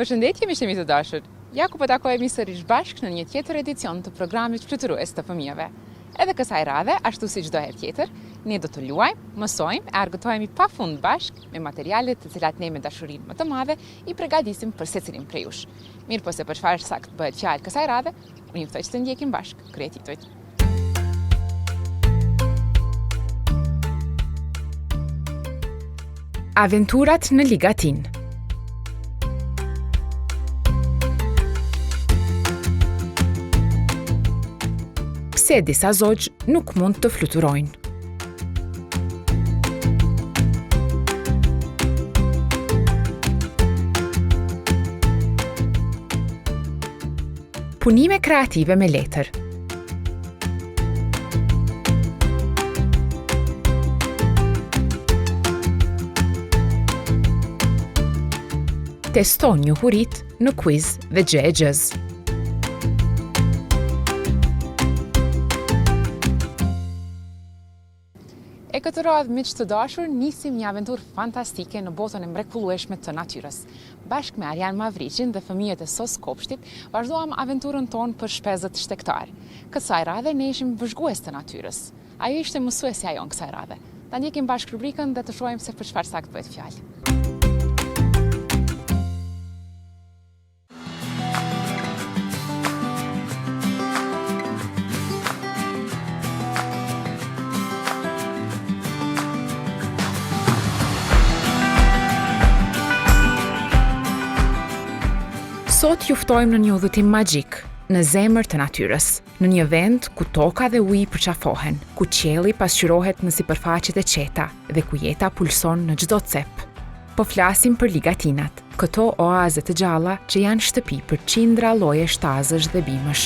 Përshëndetje miqtë të dashur. Ja ku po takohemi sërish bashkë në një tjetër edicion të programit fluturues të fëmijëve. Edhe kësaj radhe, ashtu si çdo herë tjetër, ne do të luajmë, mësojmë e argëtohemi pafund bashkë me materialet të cilat ne me dashurinë më të madhe i përgatisim për secilin prej jush. Mirë po se për çfarë sakt bëhet fjalë kësaj radhe, unë ju ftoj që të ndjekim bashkë kryetitujt. Aventurat në Ligatin. Pse disa zogjë nuk mund të fluturojnë. Punime kreative me letër. Testo njohurit në quiz dhe gjë. E këtë radhë, miq të dashur, nisim një aventurë fantastike në botën e mrekullueshme të natyrës. Bashkë me Arjan Mavriqin dhe fëmijët e SOS Kopshtit, vazhduam aventurën tonë për shpezët shtektar. Kësaj radhe ne ishim vëzhgues të natyrës. Ajo ishte mësuesja jonë kësaj radhe. Ta ndjekim bashkë rubrikën dhe të shohim se për çfarë sakt bëhet fjalë. Sot ju ftojmë në një udhëtim magjik, në zemër të natyrës, në një vend ku toka dhe uji përqafohen, ku qielli pasqyrohet në sipërfaqet e qeta dhe ku jeta pulson në çdo cep. Po flasim për ligatinat, këto oaze të gjalla që janë shtëpi për qindra lloje shtazësh dhe bimësh.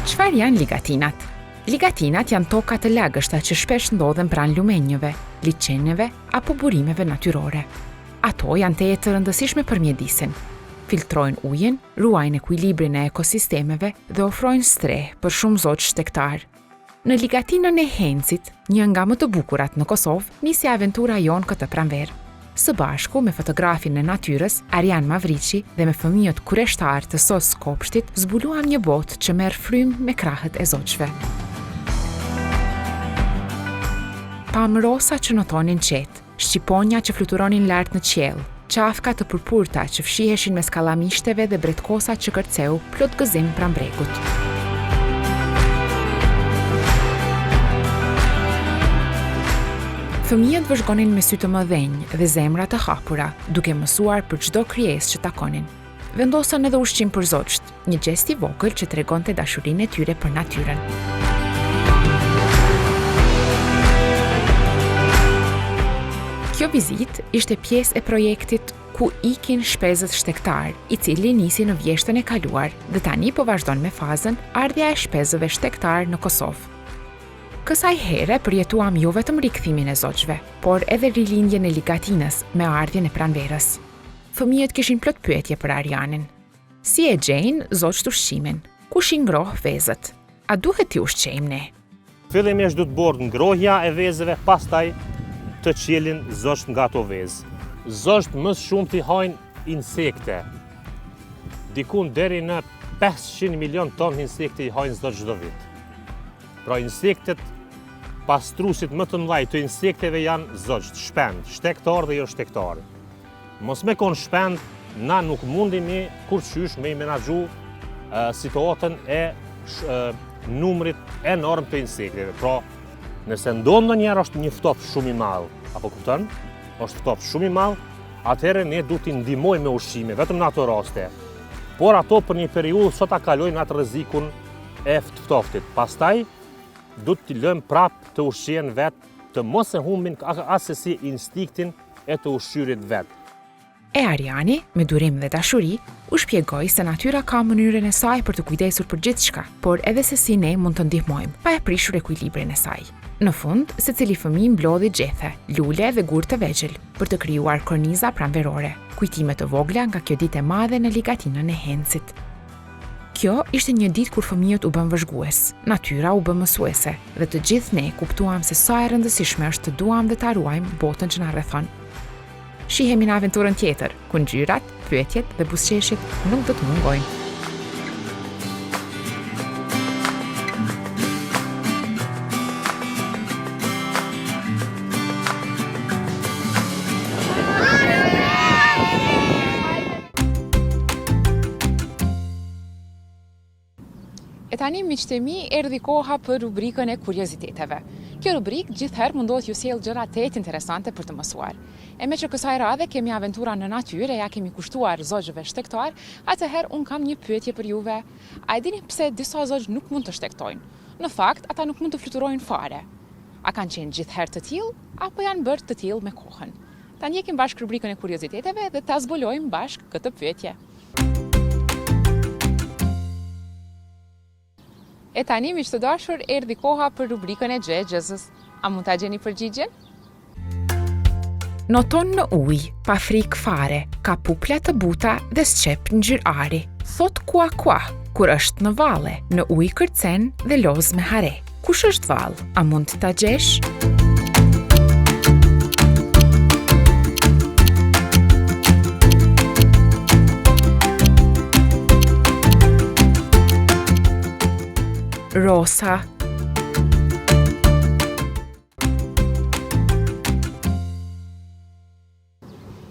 Çfarë janë ligatinat? Ligatinat janë toka të lagështa që shpesh ndodhen pranë lumenjëve, liçeneve apo burimeve natyrore. Ato janë teje të rëndësishme për mjedisin. Filtrojnë ujin, ruajnë ekuilibrin e ekosistemeve dhe ofrojnë streh për shumë zogjë shtektar. Në ligatinën e Hencit, një nga më të bukurat në Kosovë, nisi aventura jonë këtë pranverë. Së bashku me fotografin e natyrës, Arjan Mavriqi, dhe me fëmijët kureshtar të SOS Kopshtit, zbuluam një botë që merr frymë me krahët e zogjve. Pam rosa që notonin qetë, shqiponja që fluturonin lart në qiell, qafka të purpurta që fshiheshin mes kallamishteve dhe bretkosa që kërceu plot gëzim pranë bregut. Fëmijët vëzhgonin me sy të mëdhenj dhe zemra të hapura, duke mësuar për çdo krijesë që takonin. Vendosën edhe ushqim për zogjt, një gest i vogël që tregonte dashurinë e tyre për natyrën. Kjo vizit ishte pjesë e projektit ku ikin shpezët shtektar, i cili nisi në vjeshtën e kaluar dhe tani po vazhdon me fazën ardhja e shpezëve shtektar në Kosovë. Kësaj here përjetuam jo vetëm rikthimin e zogjve, por edhe rilindjen e ligatinës me ardhjen e pranverës. Fëmijët kishin plot pyetje për Arjanin. Si e gjejnë zogjt ushqimin? Kush i ngroh vezët? A duhet t'i ushqejmë ne? Fillimisht duhet bërë ngrohja e vezëve, pastaj të qielin zogjt nga ato vezë. Zogjt më shumë t'i hajnë insekte. Dikun deri në 500 milion ton insekte i hajnë zogjt çdo vit. Pra insektet, pastruesit më të mëdhej të insekteve janë zogjt, shpend, shtektar dhe jo shtektar. Mos me kon shpend, na nuk mundemi kurrësysh me i menaxhu situatën e numrit enorm të insekteve. Pra, nëse ndonë ndonjëherë është një ftop shumë i madh, apo kupton? Është ftop shumë i madh, atëherë ne duhet t'i ndihmojmë me ushqime, vetëm në ato raste. Por ato për një periudhë sot ta kalojnë atë rrezikun e ftoftit. Pastaj duhet t'i lëmë prapë të ushqien vetë, të mos e humbin asesi instinktin e të ushqyrit vetë. E Arjani, me durim dhe dashuri, u shpjegoi se natyra ka mënyrën e saj për të kujdesur për gjithçka, por edhe se si ne mund të ndihmojmë, pa e prishur ekuilibrin e saj. Në fund, secili fëmijë mblodhi gjethe, lule dhe gur të vegjël për të krijuar korniza pranverore, kujtime të vogla nga kjo ditë e madhe në ligatinën e Hencit. Kjo ishte një ditë kur fëmijët u bën vëzhgues, natyra u bën mësuese, dhe të gjithë ne kuptuam se sa e rëndësishme është të duam dhe ta ruajmë botën që na rrethon. Shihemi në aventurën tjetër, ku ngjyrat, pyetjet dhe buzëqeshjet nuk do të mungojnë. E tani miqtë e mi, erdhi koha për rubrikën e kurioziteteve. Kjo rubrikë gjithherë mundohet ju sjell gjëra të interesante për të mësuar. E me që kësaj radhe kemi aventura në natyrë, ja kemi kushtuar zogjëve shtektar, atëherë unë kam një pyetje për juve. A e dini pse disa zogjë nuk mund të shtektojnë? Në fakt, ata nuk mund të fluturojnë fare. A kanë qenë gjithherë të tillë, apo janë bërë të tillë me kohën? Ta ndjekim bashkë rubrikën e kurioziteteve dhe ta zbulojmë bashkë këtë pyetje. E tani, miq të dashur, erdhi koha për rubrikën e gjë-gjëzës. A mund ta gjeni përgjigjen? Noton në ujë, pa frikë fare, ka pupla të buta dhe s'qep ngjyrë ari. Thot kua kua, kur është në valle, në ujë kërcen dhe loz me hare. Kush është vall? A mund ta gjesh? Rosa.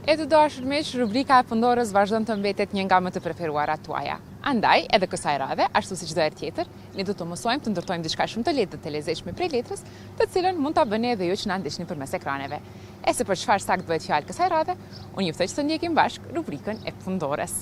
E të dashur miq, rubrika e Fundorës vazhdon të mbetet një nga më të preferuarat tuaja. Andaj, edhe kësaj radhe, ashtu si çdo herë tjetër, ne do të mësojmë të ndërtojmë diçka shumë të lehtë dhe të lezetshme prej letrës, të cilën mund ta bëni edhe ju që na ndiqni përmes ekraneve. E se për çfarë sakt bëhet fjalë kësaj radhe, unë ju ftoj që të ndjekim bashkë rubrikën e Fundorës.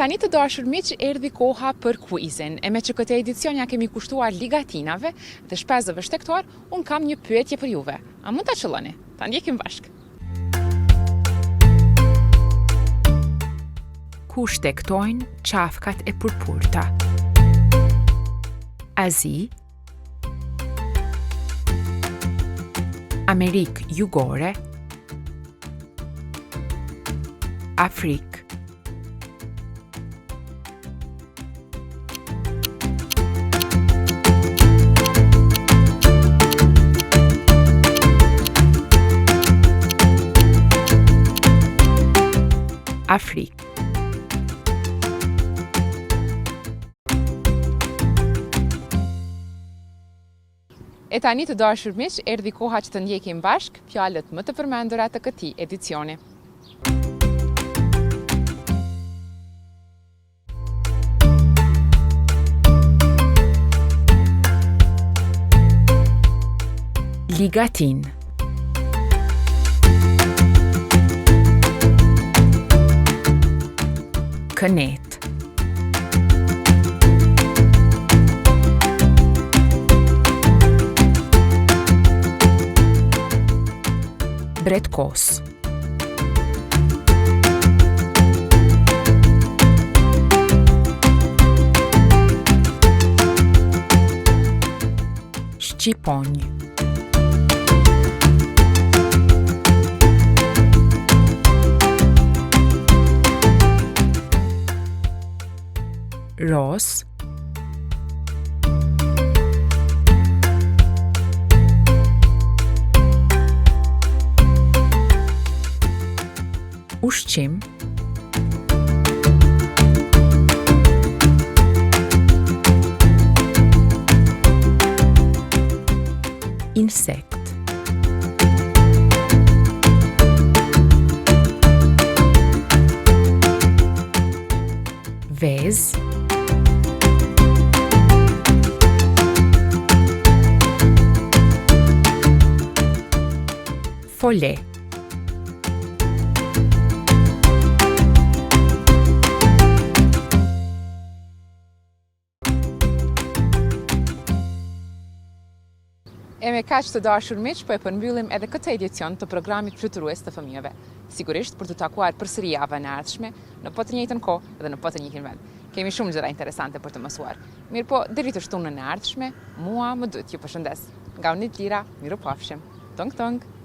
E tani të dashur miq, erdhi koha për quizin. E me që këtë edicion ja kemi kushtuar ligatinave dhe shpezëve shtektor, unë kam një pyetje për juve. A mund ta qëlloni? Ta ndjekim bashk. Ku shtektojnë qafkat e purpurta? Azi, Amerikë Jugore, Afrikë, Afrikë. E tani të dashur miq, erdhi koha që të ndjekim bashk fjalët më të përmendura të këtij edicioni. Ligatin. Kënet. Bretkos. Shqiponj. Ros. Ushqim. Insekt. Vez. Fole. E me kaq të dashur miq, po e përmbyllim edhe këtë edicion të programit fluturues të fëmijëve. Sigurisht për të takuar përsëri javën e ardhshme, në po të njëjtën kohë dhe në po të njëjtin vend. Kemi shumë gjëra interesante për të mësuar. Mirë po, deri të shtunën e ardhshme, mua më duhet ju përshëndes. Nga Unit Lira, miru pafshim. Tong tong.